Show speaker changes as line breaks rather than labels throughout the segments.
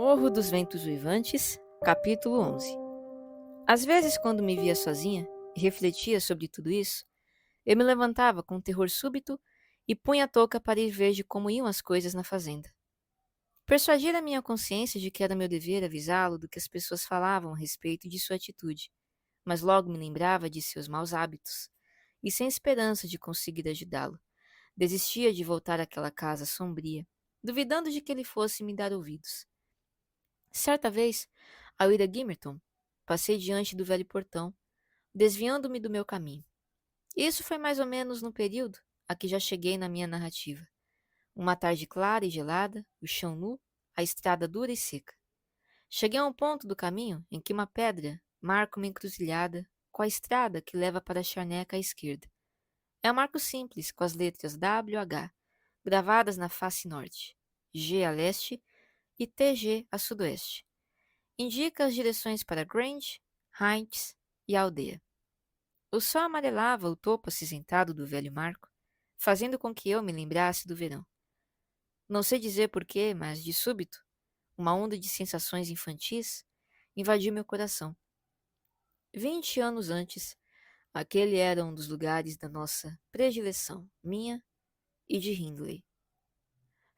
Morro dos Ventos Uivantes, capítulo 11. Às vezes, quando me via sozinha e refletia sobre tudo isso, eu me levantava com um terror súbito e punha a touca para ir ver de como iam as coisas na fazenda. Persuadir a minha consciência de que era meu dever avisá-lo do que as pessoas falavam a respeito de sua atitude, mas logo me lembrava de seus maus hábitos, e sem esperança de conseguir ajudá-lo, desistia de voltar àquela casa sombria, duvidando de que ele fosse me dar ouvidos. Certa vez, ao ir a Gimmerton, passei diante do velho portão, desviando-me do meu caminho. Isso foi mais ou menos no período a que já cheguei na minha narrativa. Uma tarde clara e gelada, o chão nu, a estrada dura e seca. Cheguei a um ponto do caminho em que uma pedra marca uma encruzilhada com a estrada que leva para a charneca à esquerda. É um marco simples com as letras WH gravadas na face norte, G a leste e TG a sudoeste. Indica as direções para Grange, Heights e a aldeia. O sol amarelava o topo acinzentado do velho marco, fazendo com que eu me lembrasse do verão. Não sei dizer porquê, mas de súbito, uma onda de sensações infantis invadiu meu coração. 20 anos antes, aquele era um dos lugares da nossa predileção, minha e de Hindley.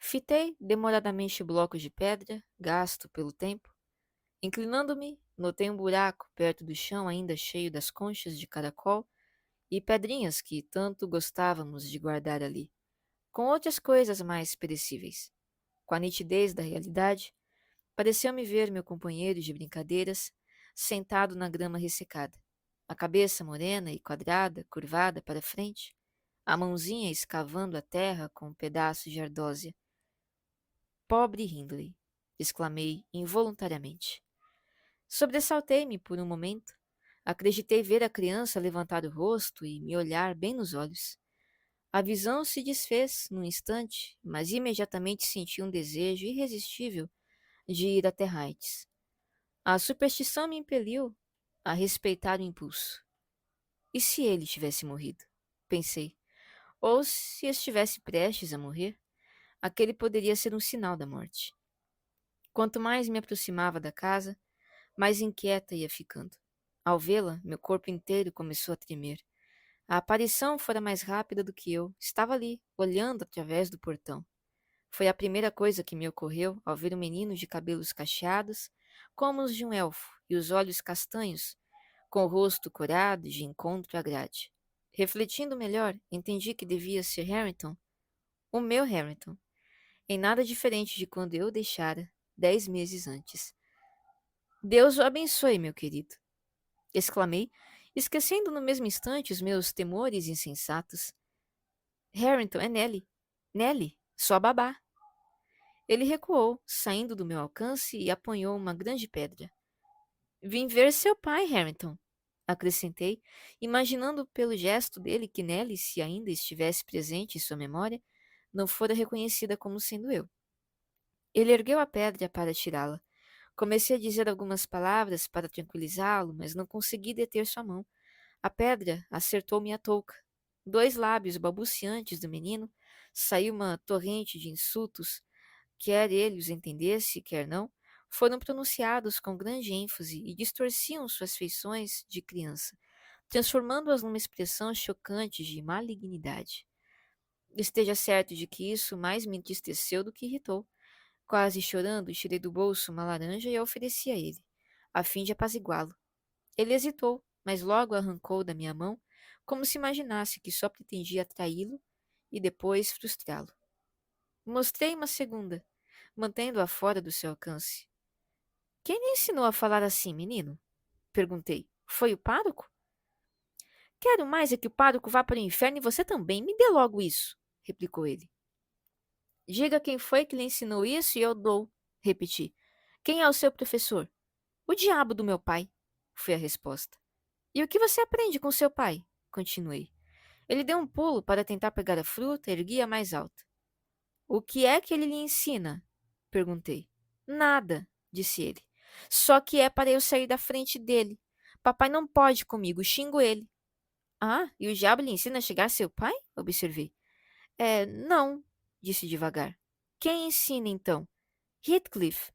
Fitei demoradamente o bloco de pedra, gasto pelo tempo. Inclinando-me, notei um buraco perto do chão ainda cheio das conchas de caracol e pedrinhas que tanto gostávamos de guardar ali, com outras coisas mais perecíveis. Com a nitidez da realidade, pareceu-me ver meu companheiro de brincadeiras sentado na grama ressecada, a cabeça morena e quadrada, curvada para frente, a mãozinha escavando a terra com um pedaço de ardósia. Pobre Hindley! Exclamei involuntariamente. Sobressaltei-me por um momento. Acreditei ver a criança levantar o rosto e me olhar bem nos olhos. A visão se desfez num instante, mas imediatamente senti um desejo irresistível de ir até Heights. A superstição me impeliu a respeitar o impulso. E se ele tivesse morrido? Pensei. Ou se estivesse prestes a morrer, aquele poderia ser um sinal da morte. Quanto mais me aproximava da casa, mais inquieta ia ficando. Ao vê-la, meu corpo inteiro começou a tremer. A aparição fora mais rápida do que eu. Estava ali, olhando através do portão. Foi a primeira coisa que me ocorreu ao ver um menino de cabelos cacheados, como os de um elfo, e os olhos castanhos, com o rosto corado de encontro à grade. Refletindo melhor, entendi que devia ser Harrington, o meu Harrington, em nada diferente de quando eu o deixara 10 meses antes. Deus o abençoe, meu querido, exclamei, esquecendo no mesmo instante os meus temores insensatos. Harrington, é Nellie. Nellie, sua babá. Ele recuou, saindo do meu alcance, e apanhou uma grande pedra. Vim ver seu pai, Harrington, acrescentei, imaginando pelo gesto dele que Nellie, se ainda estivesse presente em sua memória, não fora reconhecida como sendo eu. Ele ergueu a pedra para tirá-la. Comecei a dizer algumas palavras para tranquilizá-lo, mas não consegui deter sua mão. A pedra acertou minha touca. 2 lábios balbuciantes do menino saiu uma torrente de insultos, quer ele os entendesse, quer não, foram pronunciados com grande ênfase e distorciam suas feições de criança, transformando-as numa expressão chocante de malignidade. Esteja certo de que isso mais me entristeceu do que irritou. Quase chorando, tirei do bolso uma laranja e a ofereci a ele, a fim de apaziguá-lo. Ele hesitou, mas logo a arrancou da minha mão, como se imaginasse que só pretendia atraí-lo e depois frustrá-lo. Mostrei uma segunda, mantendo-a fora do seu alcance. Quem lhe ensinou a falar assim, menino? Perguntei. Foi o pároco? Quero mais é que o pároco vá para o inferno e você também. Me dê logo isso, replicou ele. Diga quem foi que lhe ensinou isso e eu dou, repeti. Quem é o seu professor? O diabo do meu pai, foi a resposta. E o que você aprende com seu pai? Continuei. Ele deu um pulo para tentar pegar a fruta e ergui-a mais alta. O que é que ele lhe ensina? Perguntei. Nada, disse ele. Só que é para eu sair da frente dele. Papai não pode comigo, xingo ele. Ah, e o diabo lhe ensina a chegar a seu pai? Observei. Não, disse devagar. Quem ensina então? Heathcliff.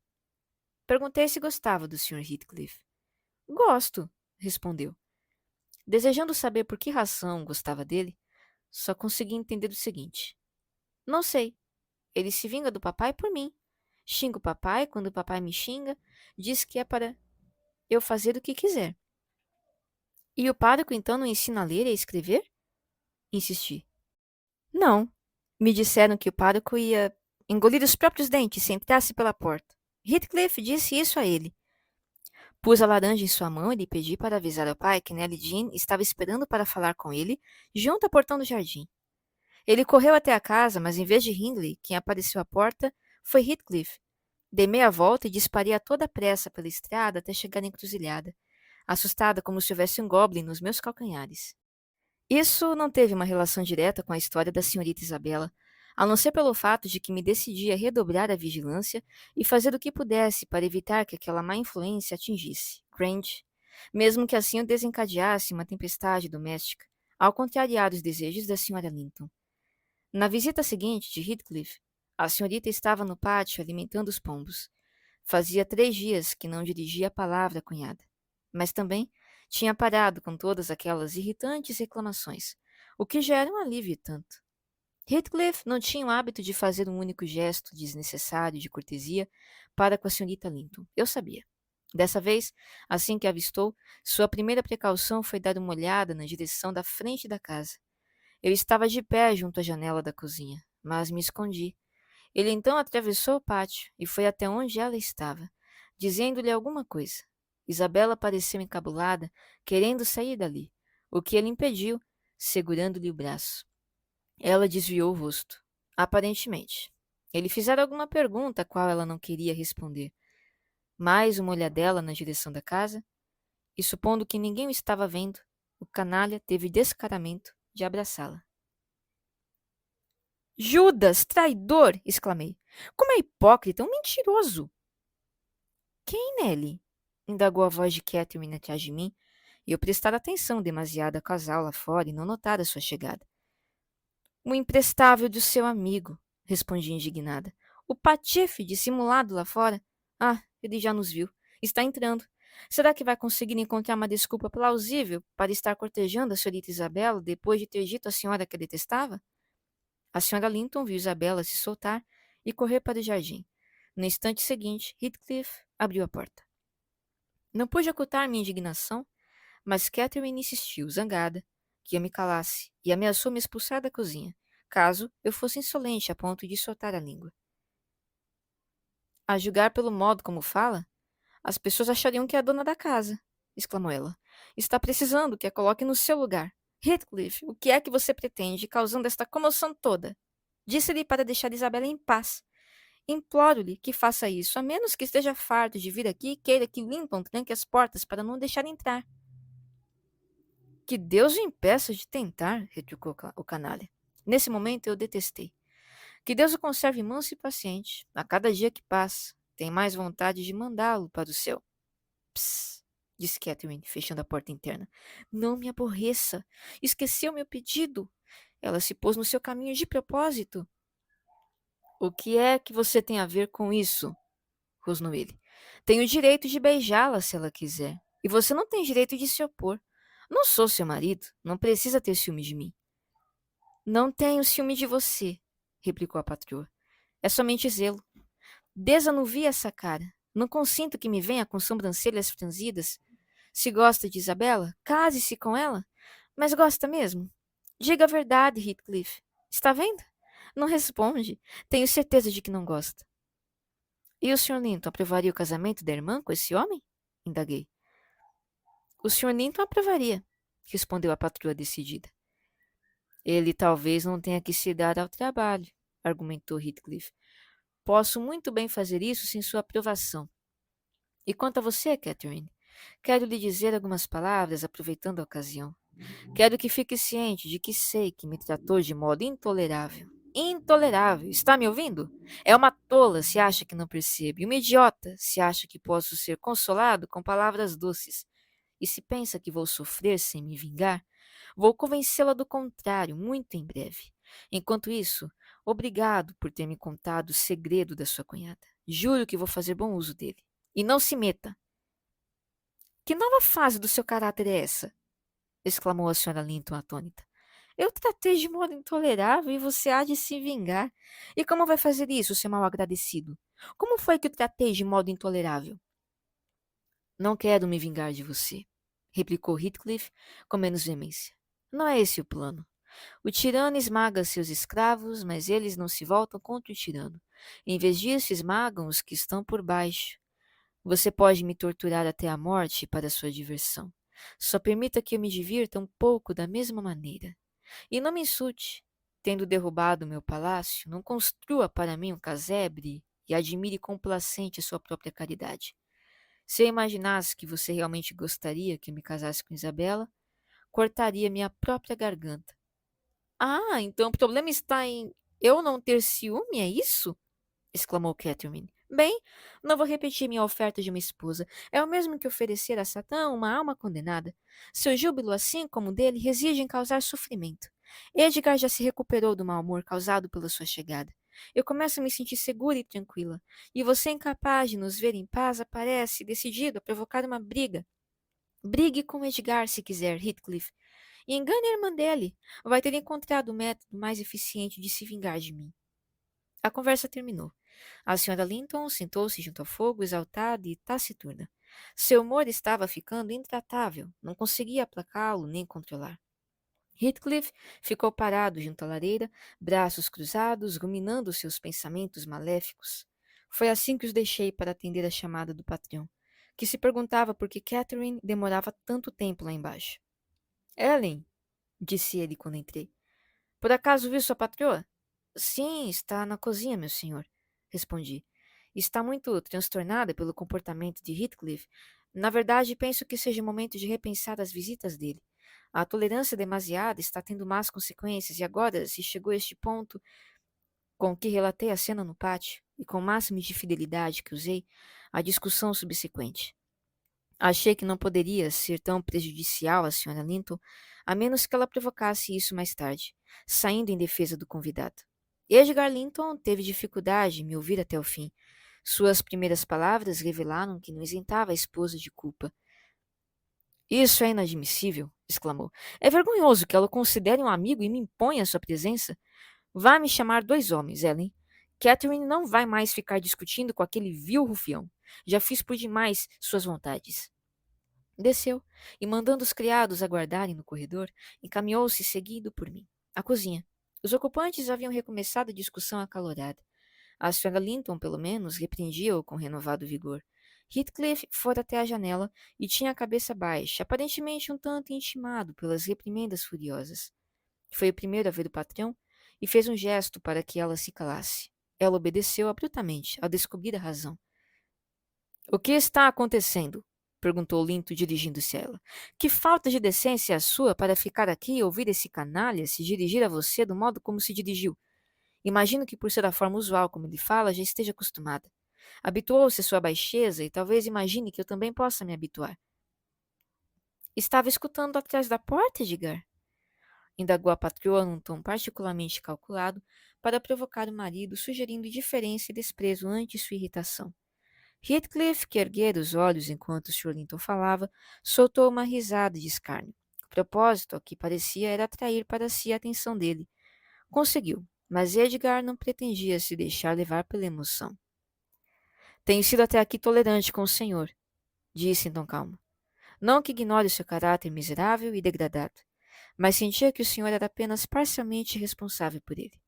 Perguntei se gostava do Sr. Heathcliff. Gosto, respondeu. Desejando saber por que razão gostava dele, só consegui entender o seguinte. Não sei. Ele se vinga do papai por mim. Xinga o papai quando o papai me xinga, diz que é para eu fazer o que quiser. E o pároco então não ensina a ler e a escrever? Insisti. Não. Me disseram que o pároco ia engolir os próprios dentes se entrasse pela porta. Heathcliff disse isso a ele. Pus a laranja em sua mão e lhe pedi para avisar ao pai que Nellie Jean estava esperando para falar com ele junto ao portão do jardim. Ele correu até a casa, mas em vez de Hindley, quem apareceu à porta foi Heathcliff. Dei meia volta e disparei a toda pressa pela estrada até chegar à encruzilhada, assustada como se houvesse um goblin nos meus calcanhares. Isso não teve uma relação direta com a história da senhorita Isabela, a não ser pelo fato de que me decidi a redobrar a vigilância e fazer o que pudesse para evitar que aquela má influência atingisse Grange, mesmo que assim eu desencadeasse uma tempestade doméstica, ao contrariar os desejos da senhora Linton. Na visita seguinte de Heathcliff, a senhorita estava no pátio alimentando os pombos. Fazia 3 dias que não dirigia a palavra à cunhada, mas também tinha parado com todas aquelas irritantes reclamações, o que já era um alívio e tanto. Heathcliff não tinha o hábito de fazer um único gesto desnecessário de cortesia para com a senhorita Linton. Eu sabia. Dessa vez, assim que a avistou, sua primeira precaução foi dar uma olhada na direção da frente da casa. Eu estava de pé junto à janela da cozinha, mas me escondi. Ele então atravessou o pátio e foi até onde ela estava, dizendo-lhe alguma coisa. Isabela pareceu encabulada, querendo sair dali, o que ele impediu, segurando-lhe o braço. Ela desviou o rosto. Aparentemente. Ele fizera alguma pergunta a qual ela não queria responder. Mais uma olhadela na direção da casa, e supondo que ninguém o estava vendo, o canalha teve descaramento de abraçá-la. Judas, traidor! Exclamei. Como é hipócrita, um mentiroso! Quem, Nelly? Indagou a voz de Catherine atrás de mim, e eu prestara atenção demasiado ao casal lá fora e não notara sua chegada. O imprestável do seu amigo, respondi indignada. O patife dissimulado lá fora. Ah, ele já nos viu. Está entrando. Será que vai conseguir encontrar uma desculpa plausível para estar cortejando a senhorita Isabela depois de ter dito à senhora que a detestava? A senhora Linton viu Isabela se soltar e correr para o jardim. No instante seguinte, Heathcliff abriu a porta. Não pude ocultar minha indignação, mas Catherine insistiu, zangada, que eu me calasse e ameaçou me expulsar da cozinha, caso eu fosse insolente a ponto de soltar a língua. A julgar pelo modo como fala, as pessoas achariam que é a dona da casa, exclamou ela. Está precisando que a coloque no seu lugar. Heathcliff, o que é que você pretende, causando esta comoção toda? Disse-lhe para deixar Isabela em paz. Imploro-lhe que faça isso, a menos que esteja farto de vir aqui e queira que Linton tranque as portas para não deixar entrar. Que Deus o impeça de tentar, retrucou o canalha. Nesse momento eu detestei. Que Deus o conserve manso e paciente. A cada dia que passa, tem mais vontade de mandá-lo para o céu. Psst, disse Catherine, fechando a porta interna. Não me aborreça. Esqueceu meu pedido. Ela se pôs no seu caminho de propósito. O que é que você tem a ver com isso? Rosnou ele. Tenho o direito de beijá-la se ela quiser. E você não tem direito de se opor. Não sou seu marido. Não precisa ter ciúme de mim. Não tenho ciúme de você, replicou a patroa. É somente zelo. Desanuvie essa cara. Não consinto que me venha com sobrancelhas franzidas. Se gosta de Isabela, case-se com ela. Mas gosta mesmo? Diga a verdade, Heathcliff. Está vendo? Não responde. Tenho certeza de que não gosta. E o Sr. Linton aprovaria o casamento da irmã com esse homem? Indaguei. O Sr. Linton aprovaria, respondeu a patroa decidida. Ele talvez não tenha que se dar ao trabalho, argumentou Heathcliff. Posso muito bem fazer isso sem sua aprovação. E quanto a você, Catherine, quero lhe dizer algumas palavras aproveitando a ocasião. Quero que fique ciente de que sei que me tratou de modo intolerável. Intolerável, está me ouvindo? É uma tola se acha que não percebe, uma idiota se acha que posso ser consolado com palavras doces. E se pensa que vou sofrer sem me vingar, vou convencê-la do contrário muito em breve. Enquanto isso, obrigado por ter me contado o segredo da sua cunhada. Juro que vou fazer bom uso dele. E não se meta. Que nova fase do seu caráter é essa? Exclamou a senhora Linton atônita. Eu tratei de modo intolerável e você há de se vingar. E como vai fazer isso, seu mal agradecido? Como foi que eu tratei de modo intolerável? Não quero me vingar de você, replicou Heathcliff com menos veemência. Não é esse o plano. O tirano esmaga seus escravos, mas eles não se voltam contra o tirano. Em vez disso, esmagam os que estão por baixo. Você pode me torturar até a morte para sua diversão. Só permita que eu me divirta um pouco da mesma maneira. E não me insulte. Tendo derrubado meu palácio, não construa para mim um casebre e admire complacente a sua própria caridade. Se eu imaginasse que você realmente gostaria que eu me casasse com Isabela, cortaria minha própria garganta. Ah, então o problema está em eu não ter ciúme, é isso? Exclamou Catherine. Bem, não vou repetir minha oferta de uma esposa. É o mesmo que oferecer a Satã uma alma condenada. Seu júbilo, assim como o dele, reside em causar sofrimento. Edgar já se recuperou do mau humor causado pela sua chegada. Eu começo a me sentir segura e tranquila. E você, incapaz de nos ver em paz, aparece, decidido a provocar uma briga. Brigue com Edgar, se quiser, Heathcliff. E engane a irmã dele. Vai ter encontrado o método mais eficiente de se vingar de mim. A conversa terminou. A senhora Linton sentou-se junto ao fogo, exaltada e taciturna. Seu humor estava ficando intratável. Não conseguia aplacá-lo nem controlar. Heathcliff ficou parado junto à lareira, braços cruzados, ruminando seus pensamentos maléficos. Foi assim que os deixei para atender a chamada do patrão, que se perguntava por que Catherine demorava tanto tempo lá embaixo. Ellen, disse ele quando entrei. Por acaso viu sua patroa? Sim, está na cozinha, meu senhor, respondi. Está muito transtornada pelo comportamento de Heathcliff. Na verdade, penso que seja o momento de repensar as visitas dele. A tolerância demasiada está tendo más consequências e agora se chegou a este ponto com que relatei a cena no pátio e com o máximo de fidelidade que usei, a discussão subsequente. Achei que não poderia ser tão prejudicial à Sra. Linton, a menos que ela provocasse isso mais tarde, saindo em defesa do convidado. Edgar Linton teve dificuldade em me ouvir até o fim. Suas primeiras palavras revelaram que não isentava a esposa de culpa. Isso é inadmissível, exclamou. É vergonhoso que ela o considere um amigo e me imponha a sua presença. Vá me chamar 2 homens, Ellen. Catherine não vai mais ficar discutindo com aquele vil rufião. Já fiz por demais suas vontades. Desceu e, mandando os criados aguardarem no corredor, encaminhou-se seguido por mim. À cozinha. Os ocupantes haviam recomeçado a discussão acalorada. A senhora Linton, pelo menos, repreendia-o com renovado vigor. Heathcliff fora até a janela e tinha a cabeça baixa, aparentemente um tanto intimado pelas reprimendas furiosas. Foi o primeiro a ver o patrão e fez um gesto para que ela se calasse. Ela obedeceu abruptamente ao descobrir a razão. O que está acontecendo? Perguntou Linton, dirigindo-se a ela. Que falta de decência é a sua para ficar aqui e ouvir esse canalha se dirigir a você do modo como se dirigiu? Imagino que, por ser a forma usual como ele fala, já esteja acostumada. Habituou-se à sua baixeza e talvez imagine que eu também possa me habituar. Estava escutando atrás da porta, Edgar? Indagou a patroa num tom particularmente calculado para provocar o marido, sugerindo indiferença e desprezo ante sua irritação. Heathcliff, que erguera os olhos enquanto Sr. Linton falava, soltou uma risada de escárnio. O propósito, ao que parecia, era atrair para si a atenção dele. Conseguiu, mas Edgar não pretendia se deixar levar pela emoção. Tenho sido até aqui tolerante com o senhor, disse em tom calmo. Não que ignore o seu caráter miserável e degradado, mas sentia que o senhor era apenas parcialmente responsável por ele.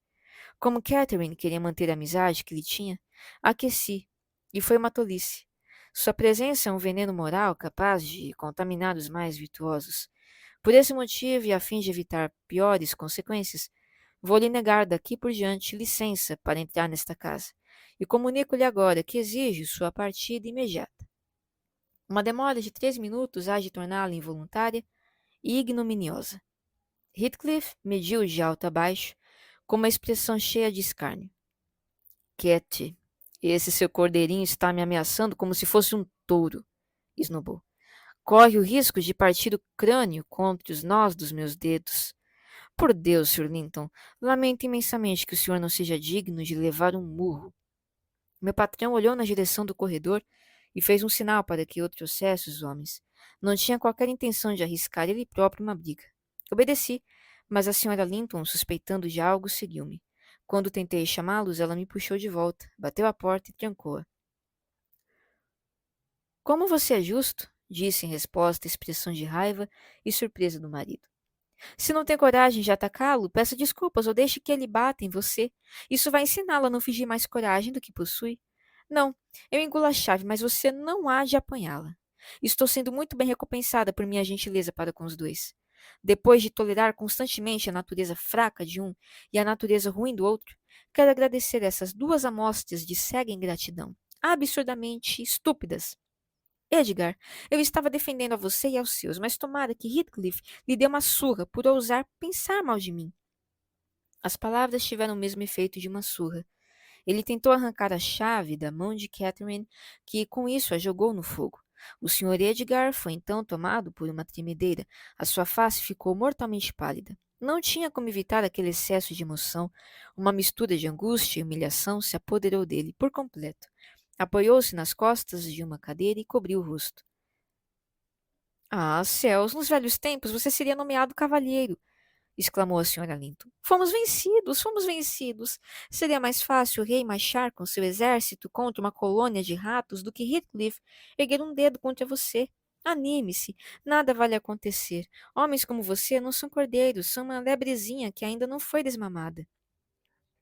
Como Catherine queria manter a amizade que lhe tinha, aqueci, e foi uma tolice. Sua presença é um veneno moral capaz de contaminar os mais virtuosos. Por esse motivo, e a fim de evitar piores consequências, vou lhe negar daqui por diante licença para entrar nesta casa, e comunico-lhe agora que exijo sua partida imediata. Uma demora de 3 minutos há de torná-la involuntária e ignominiosa. Heathcliff mediu de alto a baixo, com uma expressão cheia de escárnio. Cat, esse seu cordeirinho está me ameaçando como se fosse um touro, esnobou. Corre o risco de partir o crânio contra os nós dos meus dedos. Por Deus, Sr. Linton, lamento imensamente que o senhor não seja digno de levar um murro. Meu patrão olhou na direção do corredor e fez um sinal para que eu trouxesse os homens. Não tinha qualquer intenção de arriscar ele próprio uma briga. Obedeci, mas a senhora Linton, suspeitando de algo, seguiu-me. Quando tentei chamá-los, ela me puxou de volta, bateu a porta e trancou-a. Como você é justo, disse em resposta a expressão de raiva e surpresa do marido. Se não tem coragem de atacá-lo, peça desculpas ou deixe que ele bata em você. Isso vai ensiná-lo a não fingir mais coragem do que possui. Não, eu engulo a chave, mas você não há de apanhá-la. Estou sendo muito bem recompensada por minha gentileza para com os dois. Depois de tolerar constantemente a natureza fraca de um e a natureza ruim do outro, quero agradecer essas duas amostras de cega ingratidão, absurdamente estúpidas. Edgar, eu estava defendendo a você e aos seus, mas tomara que Heathcliff lhe dê uma surra por ousar pensar mal de mim. As palavras tiveram o mesmo efeito de uma surra. Ele tentou arrancar a chave da mão de Catherine, que com isso a jogou no fogo. O Sr. Edgar foi então tomado por uma tremedeira. A sua face ficou mortalmente pálida. Não tinha como evitar aquele excesso de emoção. Uma mistura de angústia e humilhação se apoderou dele por completo. Apoiou-se nas costas de uma cadeira e cobriu o rosto. Ah, céus, nos velhos tempos você seria nomeado cavalheiro, exclamou a senhora Linton. Fomos vencidos, fomos vencidos. Seria mais fácil o rei marchar com seu exército contra uma colônia de ratos do que Heathcliff erguer um dedo contra você. Anime-se, nada vai lhe acontecer. Homens como você não são cordeiros, são uma lebrezinha que ainda não foi desmamada.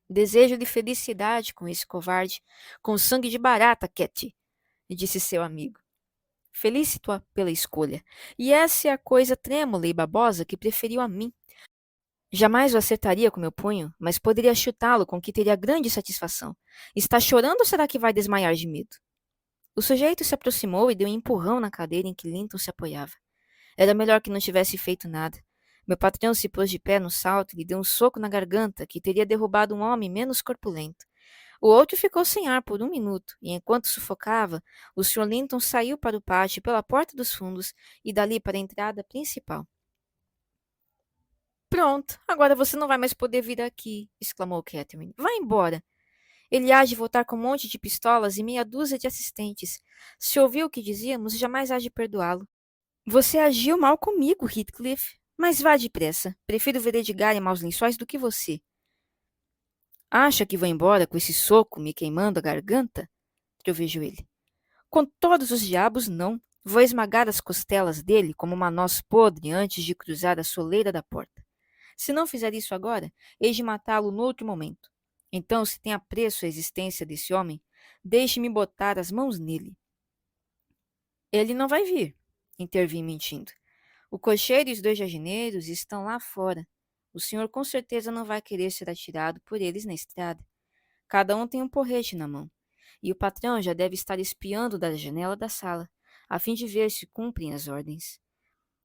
Desejo-lhe felicidade com esse covarde, com sangue de barata, Cat, disse seu amigo. Felicito-a pela escolha. E essa é a coisa trêmula e babosa que preferiu a mim. Jamais o acertaria com meu punho, mas poderia chutá-lo com que teria grande satisfação. Está chorando ou será que vai desmaiar de medo? O sujeito se aproximou e deu um empurrão na cadeira em que Linton se apoiava. Era melhor que não tivesse feito nada. Meu patrão se pôs de pé no salto e lhe deu um soco na garganta que teria derrubado um homem menos corpulento. O outro ficou sem ar por um minuto, e enquanto sufocava, o Sr. Linton saiu para o pátio pela porta dos fundos e dali para a entrada principal. Pronto, agora você não vai mais poder vir aqui, exclamou Catherine. Vá embora. Ele há de voltar com um monte de pistolas e meia dúzia de assistentes. Se ouviu o que dizíamos, jamais há de perdoá-lo. Você agiu mal comigo, Heathcliff. Mas vá depressa. Prefiro ver Edgar em maus lençóis do que você. Acha que vou embora com esse soco me queimando a garganta? Trovejou ele. Com todos os diabos, não. Vou esmagar as costelas dele como uma noz podre antes de cruzar a soleira da porta. Se não fizer isso agora, hei de matá-lo noutro momento. Então, se tem apreço a existência desse homem, deixe-me botar as mãos nele. Ele não vai vir, intervim mentindo. O cocheiro e os dois jardineiros estão lá fora. O senhor com certeza não vai querer ser atirado por eles na estrada. Cada um tem um porrete na mão. E o patrão já deve estar espiando da janela da sala, a fim de ver se cumprem as ordens.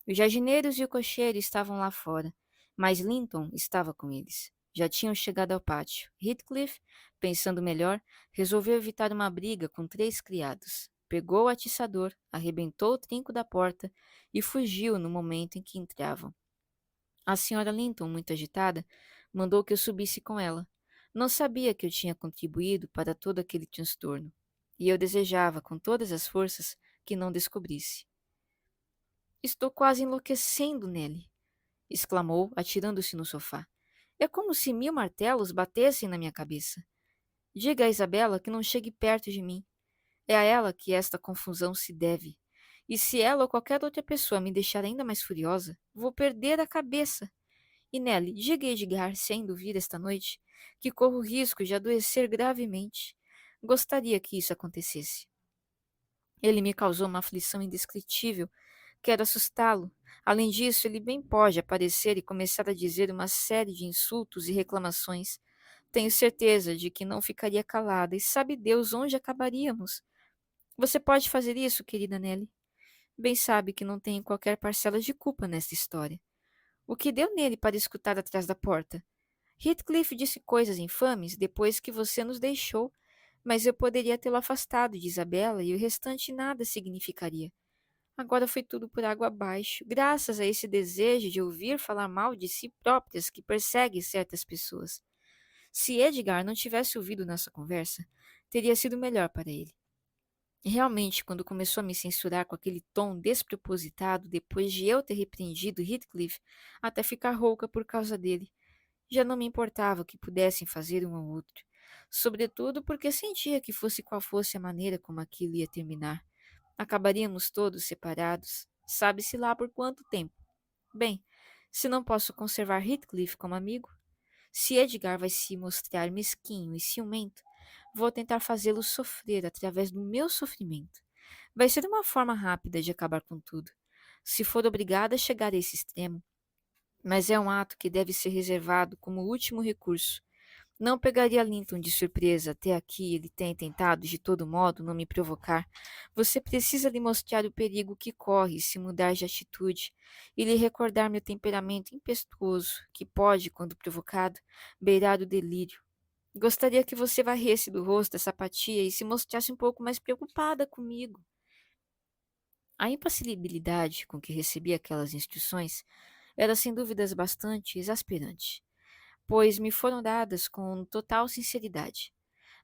Os jardineiros e o cocheiro estavam lá fora, mas Linton estava com eles. Já tinham chegado ao pátio. Heathcliff, pensando melhor, resolveu evitar uma briga com 3 criados. Pegou o atiçador, arrebentou o trinco da porta e fugiu no momento em que entravam. A senhora Linton, muito agitada, mandou que eu subisse com ela. Não sabia que eu tinha contribuído para todo aquele transtorno, e eu desejava, com todas as forças, que não descobrisse. Estou quase enlouquecendo nele, exclamou, atirando-se no sofá. É como se 1000 martelos batessem na minha cabeça. Diga a Isabela que não chegue perto de mim. É a ela que esta confusão se deve. E se ela ou qualquer outra pessoa me deixar ainda mais furiosa, vou perder a cabeça. E Nelly, diga a Edgar, sem dúvida esta noite, que corro o risco de adoecer gravemente. Gostaria que isso acontecesse. Ele me causou uma aflição indescritível. Quero assustá-lo. Além disso, ele bem pode aparecer e começar a dizer uma série de insultos e reclamações. Tenho certeza de que não ficaria calada, e sabe Deus onde acabaríamos. Você pode fazer isso, querida Nelly? Bem sabe que não tenho qualquer parcela de culpa nesta história. O que deu nele para escutar atrás da porta? Heathcliff disse coisas infames depois que você nos deixou, mas eu poderia tê-lo afastado de Isabela e o restante nada significaria. Agora foi tudo por água abaixo, graças a esse desejo de ouvir falar mal de si próprias que persegue certas pessoas. Se Edgar não tivesse ouvido nossa conversa, teria sido melhor para ele. Realmente, quando começou a me censurar com aquele tom despropositado, depois de eu ter repreendido Heathcliff até ficar rouca por causa dele, já não me importava o que pudessem fazer um ao outro, sobretudo porque sentia que fosse qual fosse a maneira como aquilo ia terminar. Acabaríamos todos separados, sabe-se lá por quanto tempo. Bem, se não posso conservar Heathcliff como amigo, se Edgar vai se mostrar mesquinho e ciumento, vou tentar fazê-lo sofrer através do meu sofrimento. Vai ser uma forma rápida de acabar com tudo, se for obrigada a chegar a esse extremo, mas é um ato que deve ser reservado como último recurso. Não pegaria Linton de surpresa. Até aqui ele tem tentado de todo modo não me provocar. Você precisa lhe mostrar o perigo que corre se mudar de atitude e lhe recordar meu temperamento impetuoso, que pode, quando provocado, beirar o delírio. Gostaria que você varresse do rosto essa apatia e se mostrasse um pouco mais preocupada comigo. A impassibilidade com que recebi aquelas instruções era sem dúvidas bastante exasperante, pois me foram dadas com total sinceridade.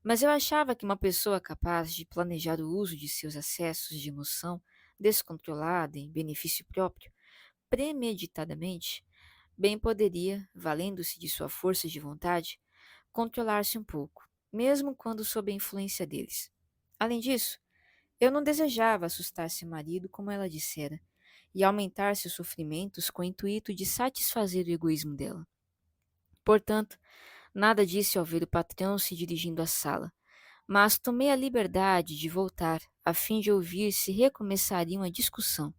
Mas eu achava que uma pessoa capaz de planejar o uso de seus acessos de emoção descontrolada em benefício próprio, premeditadamente, bem poderia, valendo-se de sua força de vontade, controlar-se um pouco, mesmo quando sob a influência deles. Além disso, eu não desejava assustar seu marido como ela dissera, e aumentar seus sofrimentos com o intuito de satisfazer o egoísmo dela. Portanto, nada disse ao ver o patrão se dirigindo à sala, mas tomei a liberdade de voltar, a fim de ouvir se recomeçariam a discussão.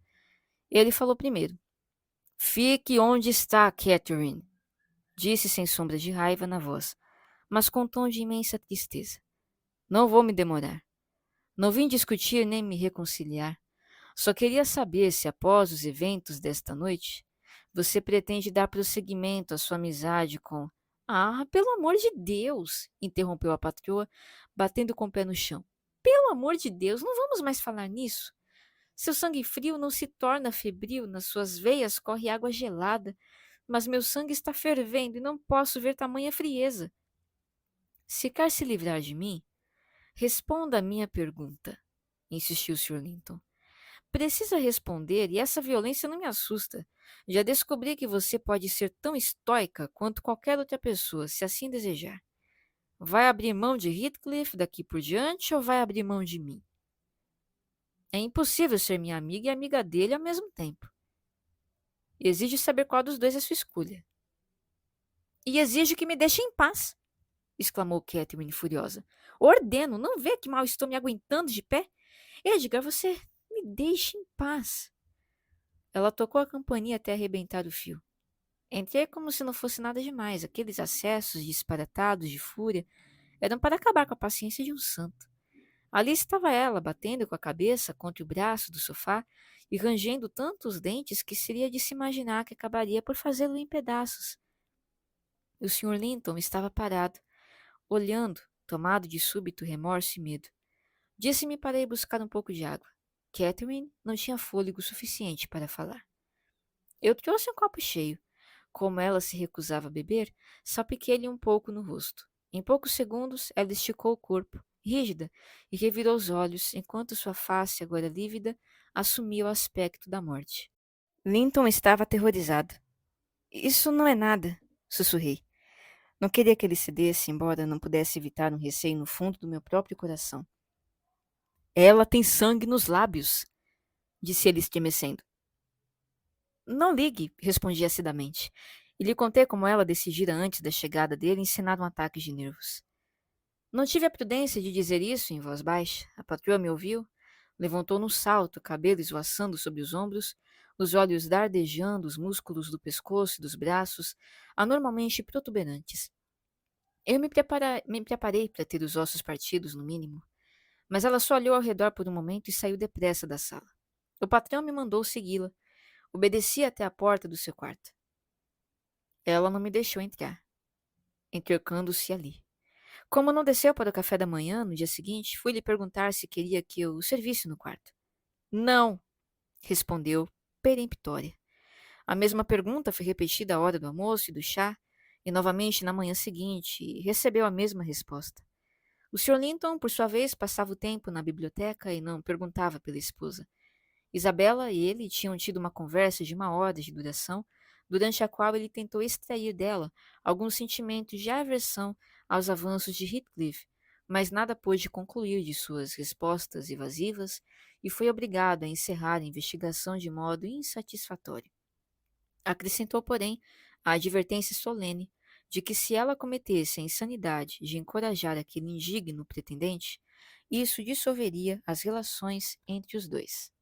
Ele falou primeiro. Fique onde está, Catherine, disse sem sombra de raiva na voz, mas com tom de imensa tristeza. Não vou me demorar. Não vim discutir nem me reconciliar. Só queria saber se, após os eventos desta noite, você pretende dar prosseguimento à sua amizade com... Ah, pelo amor de Deus! Interrompeu a patroa, batendo com o pé no chão. Pelo amor de Deus, não vamos mais falar nisso. Seu sangue frio não se torna febril, nas suas veias corre água gelada, mas meu sangue está fervendo e não posso ver tamanha frieza. Se quer se livrar de mim, responda à minha pergunta, insistiu Sr. Linton. Precisa responder e essa violência não me assusta. Já descobri que você pode ser tão estoica quanto qualquer outra pessoa, se assim desejar. Vai abrir mão de Heathcliff daqui por diante ou vai abrir mão de mim? É impossível ser minha amiga e amiga dele ao mesmo tempo. Exijo saber qual dos dois é sua escolha. E exijo que me deixe em paz, exclamou Catherine furiosa. Ordeno, não vê que mal estou me aguentando de pé? Edgar, você me deixe em paz. Ela tocou a campainha até arrebentar o fio. Entrei como se não fosse nada demais. Aqueles acessos disparatados de fúria eram para acabar com a paciência de um santo. Ali estava ela, batendo com a cabeça contra o braço do sofá e rangendo tanto os dentes que seria de se imaginar que acabaria por fazê-lo em pedaços. O Sr. Linton estava parado, olhando, tomado de súbito remorso e medo. Disse-me para ir buscar um pouco de água. Catherine não tinha fôlego suficiente para falar. Eu trouxe um copo cheio. Como ela se recusava a beber, salpiquei-lhe um pouco no rosto. Em poucos segundos, ela esticou o corpo, rígida, e revirou os olhos, enquanto sua face, agora lívida, assumia o aspecto da morte. Linton estava aterrorizado. Isso não é nada, sussurrei. Não queria que ele cedesse, embora não pudesse evitar um receio no fundo do meu próprio coração. Ela tem sangue nos lábios, disse ele estremecendo. Não ligue, respondi acidamente, e lhe contei como ela decidira antes da chegada dele encenar um ataque de nervos. Não tive a prudência de dizer isso em voz baixa. A patroa me ouviu, levantou num salto, o cabelo esvoaçando sobre os ombros, os olhos dardejando, os músculos do pescoço e dos braços, anormalmente protuberantes. Eu me preparei para ter os ossos partidos, no mínimo, mas ela só olhou ao redor por um momento e saiu depressa da sala. O patrão me mandou segui-la. Obedeci até a porta do seu quarto. Ela não me deixou entrar, entorcando-se ali. Como não desceu para o café da manhã, no dia seguinte, fui lhe perguntar se queria que eu o servisse no quarto. Não, respondeu, peremptória. A mesma pergunta foi repetida à hora do almoço e do chá, e novamente na manhã seguinte, e recebeu a mesma resposta. O Sr. Linton, por sua vez, passava o tempo na biblioteca e não perguntava pela esposa. Isabela e ele tinham tido uma conversa de 1 hora de duração, durante a qual ele tentou extrair dela alguns sentimentos de aversão aos avanços de Heathcliff, mas nada pôde concluir de suas respostas evasivas e foi obrigado a encerrar a investigação de modo insatisfatório. Acrescentou, porém, a advertência solene de que se ela cometesse a insanidade de encorajar aquele indigno pretendente, isso dissolveria as relações entre os dois.